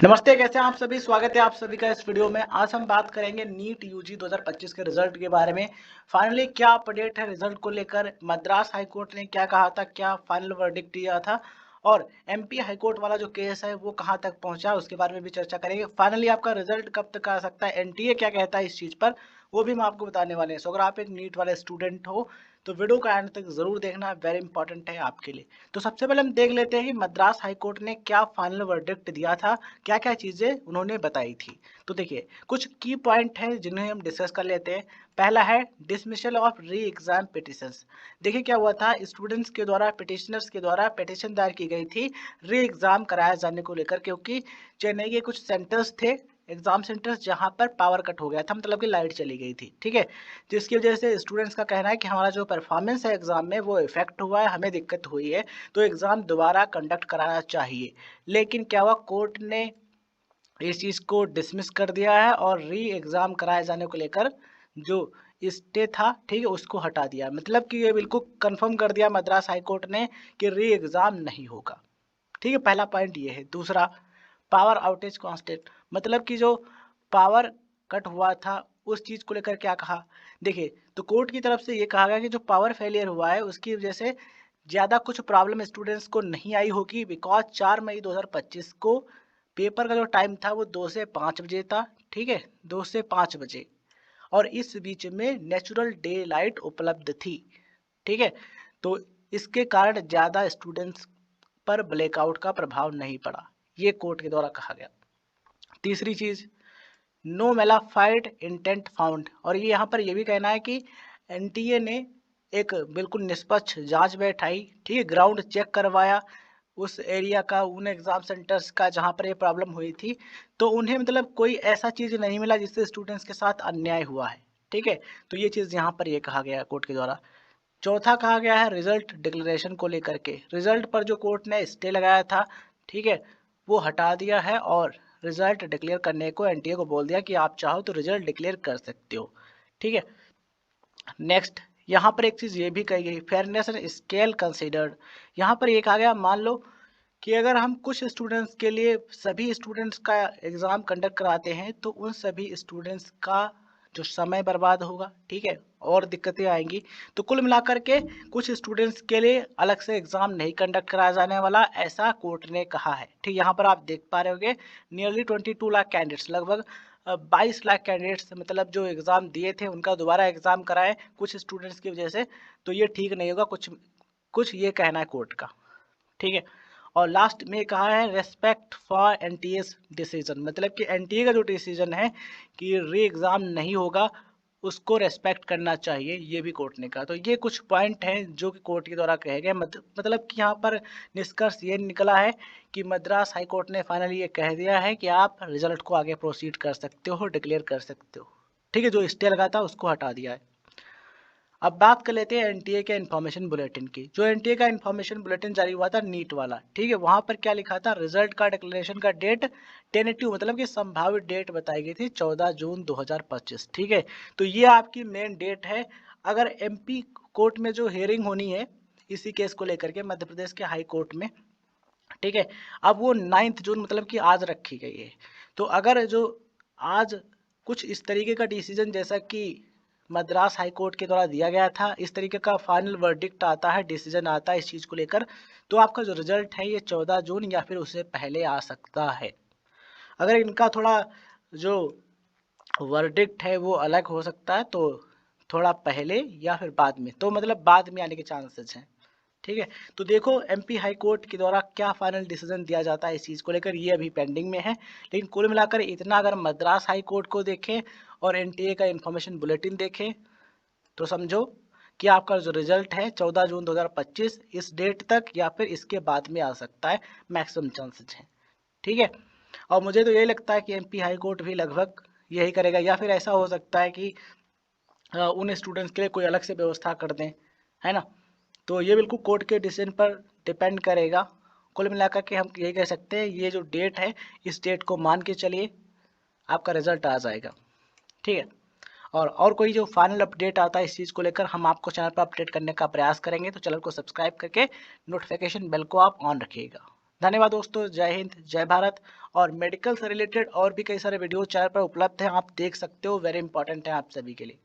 नमस्ते, कैसे हैं आप सभी। स्वागत है आप सभी का इस वीडियो में। आज हम बात करेंगे नीट यूजी 2025 के रिजल्ट के बारे में। फाइनली क्या अपडेट है रिजल्ट को लेकर, मद्रास हाई कोर्ट ने क्या कहा था, क्या फाइनल वर्डिक्ट दिया था, और एमपी हाई कोर्ट वाला जो केस है वो कहां तक पहुंचा, उसके बारे में भी चर्चा करेंगे। फाइनली आपका रिजल्ट कब तक आ सकता है, एनटीए क्या कहता है इस चीज पर, वो भी हम आपको बताने वाले हैं। सो अगर आप एक नीट वाले स्टूडेंट हो तो वीडियो का एंड तक जरूर देखना, वेरी इंपॉर्टेंट है आपके लिए। तो सबसे पहले हम देख लेते हैं कि मद्रास हाई कोर्ट ने क्या फाइनल वर्डिक्ट दिया था, क्या क्या चीजें उन्होंने बताई थी। तो देखिए, कुछ की पॉइंट हैं जिन्हें हम डिस्कस कर लेते हैं। पहला है डिसमिसल ऑफ री एग्जाम पिटिशंस। देखिए क्या हुआ था, स्टूडेंट्स के द्वारा, पिटिशनर्स के द्वारा पिटिशन दायर की गई थी री एग्जाम कराया जाने को लेकर, क्योंकि चेन्नई के कुछ सेंटर्स थे, एग्जाम सेंटर्स, जहां पर पावर कट हो गया था, मतलब कि लाइट चली गई थी। ठीक है, जिसकी वजह से स्टूडेंट्स का कहना है कि हमारा जो परफॉर्मेंस है एग्जाम में वो इफेक्ट हुआ है, हमें दिक्कत हुई है, तो एग्जाम दोबारा कंडक्ट कराना चाहिए। लेकिन क्या हुआ, कोर्ट ने इस चीज को डिसमिस कर दिया है और री एग्जाम कराए जाने को लेकर जो स्टे था, ठीक है, उसको हटा दिया। मतलब कि ये बिल्कुल कंफर्म कर दिया मद्रास हाई कोर्ट ने कि री एग्जाम नहीं होगा। ठीक है, पहला पॉइंट ये है। दूसरा, पावर आउटेज कांस्टेंट, मतलब कि जो पावर कट हुआ था उस चीज को लेकर क्या कहा। देखिए, तो कोर्ट की तरफ से ये कहा गया कि जो पावर फेलियर हुआ है उसकी वजह से ज्यादा कुछ प्रॉब्लम स्टूडेंट्स को नहीं आई होगी, बिकॉज 4 मई 2025 को पेपर का जो टाइम था वो 2 से 5 बजे था। ठीक है, 2 से 5 बजे, और इस बीच में नेचुरल डे लाइट उपलब्ध थी। ठीक है, तो इसके कारण ज्यादा स्टूडेंट्स पर ब्लैकआउट का प्रभाव नहीं पड़ा, ये कोर्ट के द्वारा कहा गया। तीसरी चीज, नो मेलाफाइड इंटेंट फाउंड, और ये यहाँ पर ये भी कहना है कि एनटीए ने एक बिल्कुल निष्पक्ष जांच बैठाई, ठीक है, ग्राउंड चेक करवाया उस एरिया का, उन एग्जाम सेंटर्स का जहाँ पर ये प्रॉब्लम हुई थी, तो उन्हें मतलब कोई ऐसा चीज नहीं मिला जिससे स्टूडेंट्स के साथ अन्याय हुआ है। ठीक है, तो ये चीज यहाँ पर ये कहा गया है कोर्ट के द्वारा। चौथा कहा गया है रिजल्ट डिक्लेरेशन को लेकर के, रिजल्ट पर जो कोर्ट ने स्टे लगाया था, ठीक है, वो हटा दिया है और रिजल्ट डिक्लेयर करने को एनटीए को बोल दिया कि आप चाहो तो रिजल्ट डिक्लेयर कर सकते हो। ठीक है, नेक्स्ट, यहाँ पर एक चीज ये भी कही गई, फेयरनेस एंड स्केल कंसिडर्ड। यहाँ पर ये कहा गया, मान लो कि अगर हम कुछ स्टूडेंट्स के लिए सभी स्टूडेंट्स का एग्जाम कंडक्ट कराते हैं तो उन सभी स्टूडेंट्स का जो समय बर्बाद होगा, ठीक है, और दिक्कतें आएंगी। तो कुल मिलाकर के कुछ स्टूडेंट्स के लिए अलग से एग्जाम नहीं कंडक्ट कराया जाने वाला, ऐसा कोर्ट ने कहा है। ठीक, यहाँ पर आप देख पा रहे होंगे नियरली 22 लाख कैंडिडेट्स, लगभग 22 लाख कैंडिडेट्स, मतलब जो एग्जाम दिए थे उनका दोबारा एग्जाम कराए कुछ स्टूडेंट्स की वजह से, तो ये ठीक नहीं होगा, कुछ कुछ ये कहना है कोर्ट का। ठीक है, और लास्ट में कहा है रेस्पेक्ट फॉर एनटीएस डिसीजन, मतलब कि एनटीए का जो डिसीजन है कि री एग्जाम नहीं होगा उसको रेस्पेक्ट करना चाहिए, ये भी कोर्ट ने कहा। तो ये कुछ पॉइंट हैं जो कि कोर्ट के द्वारा कहे गए। मतलब कि यहाँ पर निष्कर्ष ये निकला है कि मद्रास हाई कोर्ट ने फाइनली ये कह दिया है कि आप रिजल्ट को आगे प्रोसीड कर सकते हो, डिक्लेयर कर सकते हो। ठीक है, जो स्टे लगा था उसको हटा दिया है। अब बात कर लेते हैं एनटीए के इन्फॉर्मेशन बुलेटिन की। जो एनटीए का इन्फॉर्मेशन बुलेटिन जारी हुआ था नीट वाला, ठीक है, वहां पर क्या लिखा था, रिजल्ट का डिक्लेरेशन का डेट टेनेटिव, मतलब कि संभावित डेट बताई गई थी 14 जून 2025। ठीक है, तो ये आपकी मेन डेट है। अगर एमपी कोर्ट में जो हियरिंग होनी है इसी केस को लेकर के मध्य प्रदेश के हाई कोर्ट में, ठीक है, अब वो 9 जून, मतलब कि आज रखी गई है। तो अगर जो आज कुछ इस तरीके का डिसीजन, जैसा कि मद्रास हाई कोर्ट के द्वारा दिया गया था, इस तरीके का फाइनल वर्डिक्ट आता है, डिसीजन आता है इस चीज़ को लेकर, तो आपका जो रिजल्ट है ये 14 जून या फिर उससे पहले आ सकता है। अगर इनका थोड़ा जो वर्डिक्ट है वो अलग हो सकता है, तो थोड़ा पहले या फिर बाद में, तो मतलब बाद में आने के चांसेस हैं। ठीक है, तो देखो एमपी हाई कोर्ट के द्वारा क्या फाइनल डिसीजन दिया जाता है इस चीज़ को लेकर, ये अभी पेंडिंग में है। लेकिन कुल मिलाकर इतना, अगर मद्रास हाई कोर्ट को देखें और एनटीए का इन्फॉर्मेशन बुलेटिन देखें तो समझो कि आपका जो रिजल्ट है 14 जून 2025 इस डेट तक या फिर इसके बाद में आ सकता है, मैक्सिमम चांसेस हैं। ठीक है, और मुझे तो यही लगता है कि एमपी हाई कोर्ट भी लगभग यही करेगा, या फिर ऐसा हो सकता है कि उन स्टूडेंट्स के लिए कोई अलग से व्यवस्था कर दें, है ना। तो ये बिल्कुल कोर्ट के डिसीजन पर डिपेंड करेगा। कुल मिलाकर के हम ये कह सकते हैं, ये जो डेट है इस डेट को मान के चलिए, आपका रिजल्ट आ जाएगा। ठीक है, और कोई जो फाइनल अपडेट आता है इस चीज़ को लेकर हम आपको चैनल पर अपडेट करने का प्रयास करेंगे, तो चैनल को सब्सक्राइब करके नोटिफिकेशन बेल को आप ऑन रखिएगा। धन्यवाद दोस्तों, जय हिंद, जय भारत। और मेडिकल से रिलेटेड और भी कई सारे वीडियो चैनल पर उपलब्ध हैं, आप देख सकते हो, वेरी इंपॉर्टेंट है आप सभी के लिए।